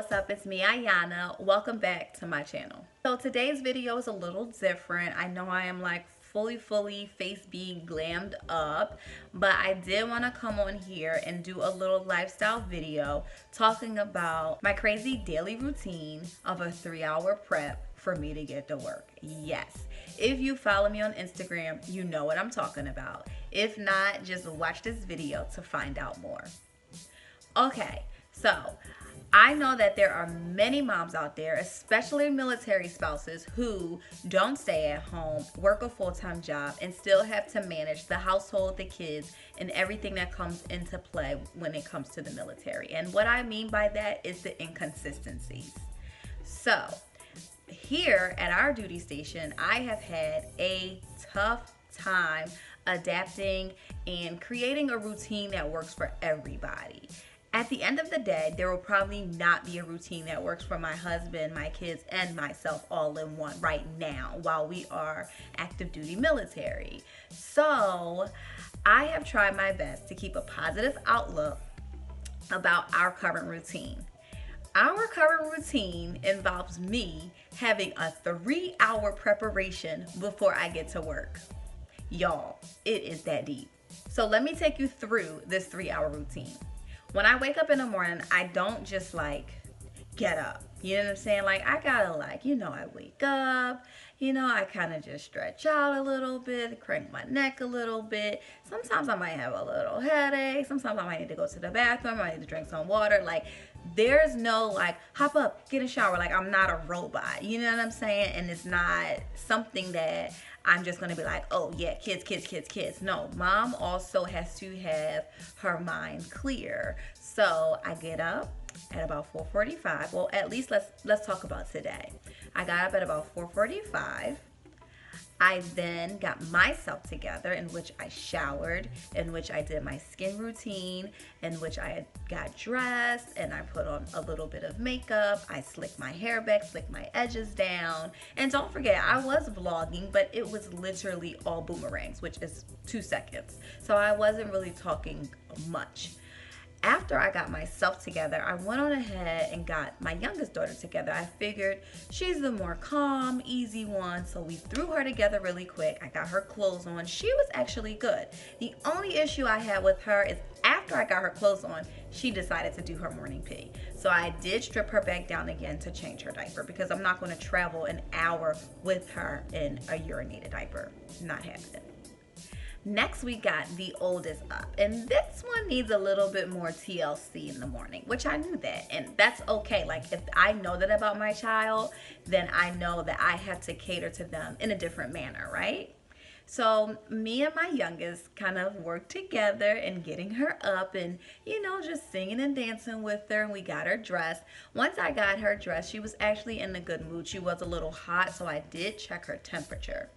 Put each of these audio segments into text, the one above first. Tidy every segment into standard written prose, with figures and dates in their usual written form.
what's up? It's me, Ayana. Welcome back to my channel. So today's video is a little different. I know I am like fully face being glammed up, but I did want to come on here and do a little lifestyle video talking about my crazy daily routine of a 3-hour prep for me to get to work. Yes, if you follow me on Instagram, you know what I'm talking about. If not, just watch this video to find out more. Okay, so I know that there are many moms out there, especially military spouses, who don't stay at home, work a full-time job, and still have to manage the household, the kids, and everything that comes into play when it comes to the military. And what I mean by that is the inconsistencies. So, here at our duty station, I have had a tough time adapting and creating a routine that works for everybody. At the end of the day, there will probably not be a routine that works for my husband, my kids, and myself all in one right now while we are active duty military. So I have tried my best to keep a positive outlook about our current routine. Our current routine involves me having a 3-hour preparation before I get to work. Y'all, it is that deep. So let me take you through this 3-hour routine. When I wake up in the morning, I don't just like get up. You know what I'm saying? Like I gotta I wake up, I kind of just stretch out a little bit, crank my neck a little bit. Sometimes I might have a little headache. Sometimes I might need to go to the bathroom. I might need to drink some water. Like there's no like hop up, get a shower. Like I'm not a robot. You know what I'm saying? And it's not something that I'm just gonna be like, oh yeah, kids. No, mom also has to have her mind clear. So I get up at about 4:45. Well, at least let's talk about today. I got up at about 4:45. I then got myself together, in which I showered, in which I did my skin routine, in which I got dressed and I put on a little bit of makeup. I slicked my hair back, slicked my edges down. And don't forget, I was vlogging, but it was literally all boomerangs, which is 2 seconds. So I wasn't really talking much. After I got myself together, I went on ahead and got my youngest daughter together. I figured she's the more calm, easy one, so we threw her together really quick. I got her clothes on. She was actually good. The only issue I had with her is after I got her clothes on, she decided to do her morning pee. So I did strip her back down again to change her diaper because I'm not going to travel an hour with her in a urinated diaper. Not happening. Next, we got the oldest up, and this one needs a little bit more TLC in the morning, which I knew that, and that's okay. Like, if I know that about my child, then I know that I have to cater to them in a different manner, right? So me and my youngest kind of worked together in getting her up and, just singing and dancing with her, and we got her dressed. Once I got her dressed, she was actually in a good mood. She was a little hot, so I did check her temperature.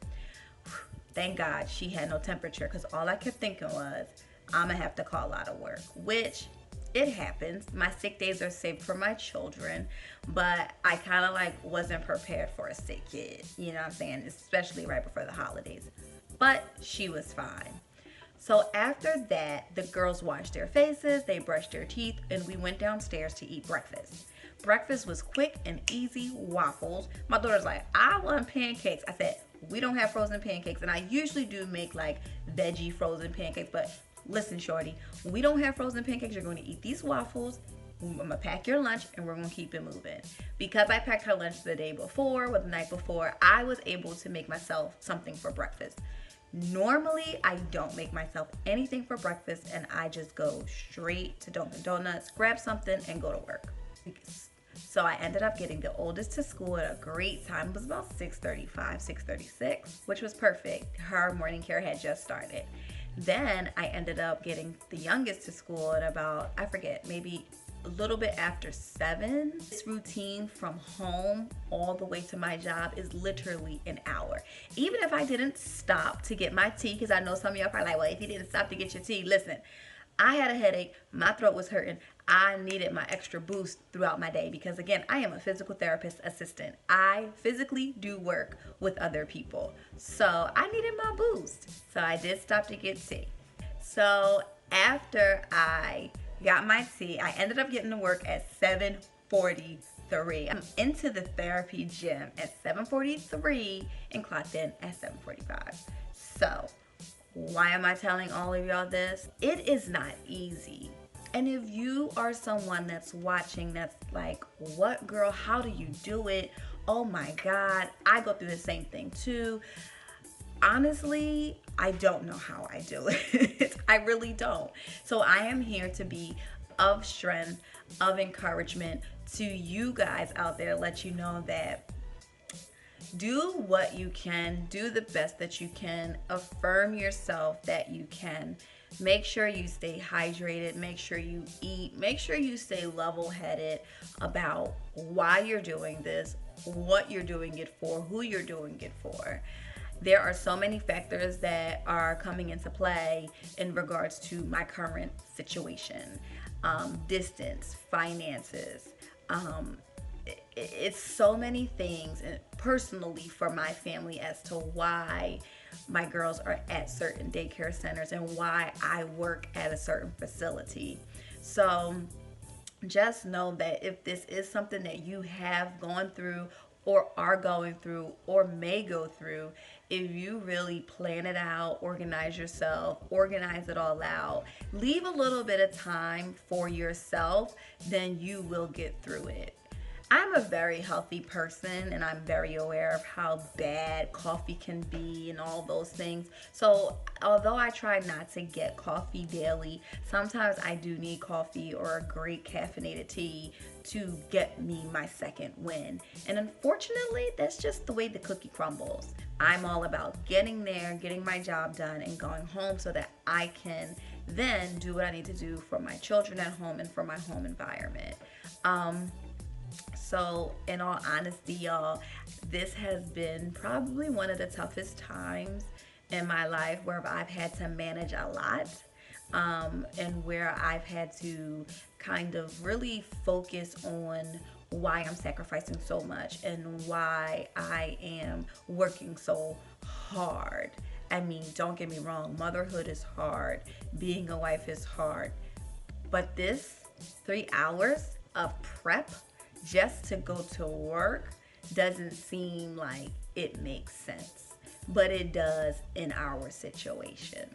Thank God she had no temperature, because all I kept thinking was, I'm going to have to call out of work, which it happens. My sick days are saved for my children, but I kind of wasn't prepared for a sick kid, you know what I'm saying, especially right before the holidays. But she was fine. So after that, the girls washed their faces, they brushed their teeth, and we went downstairs to eat breakfast. Breakfast was quick and easy waffles. My daughter's like, I want pancakes. I said, we don't have frozen pancakes, and I usually do make veggie frozen pancakes, but listen, shorty, we don't have frozen pancakes. You're going to eat these waffles. I'm gonna pack your lunch and we're gonna keep it moving. Because I packed her lunch the day before or the night before, I was able to make myself something for breakfast. Normally, I don't make myself anything for breakfast, and I just go straight to Dunkin' Donuts, grab something, and go to work. So I ended up getting the oldest to school at a great time. It was about 6:35, 6:36, which was perfect. Her morning care had just started. Then I ended up getting the youngest to school at about, I forget, maybe a little bit after 7. This routine from home all the way to my job is literally an hour. Even if I didn't stop to get my tea, because I know some of y'all are like, well, if you didn't stop to get your tea, listen, I had a headache, my throat was hurting. I needed my extra boost throughout my day because, again, I am a physical therapist assistant. I physically do work with other people. So I needed my boost. So I did stop to get tea. So after I got my tea, I ended up getting to work at 7 7:43. I'm into the therapy gym at 7:43 and clocked in at 7:45. So why am I telling all of y'all this? It is not easy. And if you are someone that's watching that's like, what girl, how do you do it? Oh my God, I go through the same thing too. Honestly, I don't know how I do it. I really don't. So I am here to be of strength, of encouragement to you guys out there, let you know that do what you can, do the best that you can, affirm yourself that you can. Make sure you stay hydrated, make sure you eat, make sure you stay level-headed about why you're doing this, what you're doing it for, who you're doing it for. There are so many factors that are coming into play in regards to my current situation. Distance, finances, it's so many things, and personally for my family, as to why my girls are at certain daycare centers and why I work at a certain facility. So just know that if this is something that you have gone through or are going through or may go through, if you really plan it out, organize yourself, organize it all out, leave a little bit of time for yourself, then you will get through it. I'm a very healthy person, and I'm very aware of how bad coffee can be and all those things. So although I try not to get coffee daily, sometimes I do need coffee or a great caffeinated tea to get me my second win. And unfortunately, that's just the way the cookie crumbles. I'm all about getting there, getting my job done, and going home so that I can then do what I need to do for my children at home and for my home environment. So in all honesty, y'all, this has been probably one of the toughest times in my life where I've had to manage a lot, and where I've had to kind of really focus on why I'm sacrificing so much and why I am working so hard. I mean, don't get me wrong, motherhood is hard, being a wife is hard, but this 3 hours of prep just to go to work doesn't seem like it makes sense, but it does in our situation.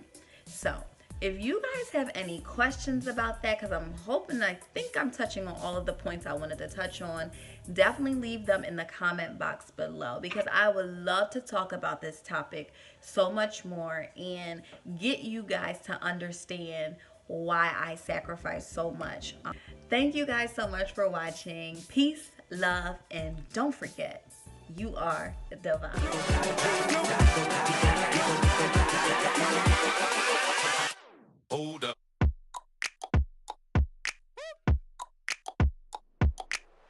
So if you guys have any questions about that, because I think I'm touching on all of the points I wanted to touch on, definitely leave them in the comment box below, because I would love to talk about this topic so much more and get you guys to understand why I sacrifice so much. Thank you guys so much for watching. Peace, love, and don't forget, you are divine.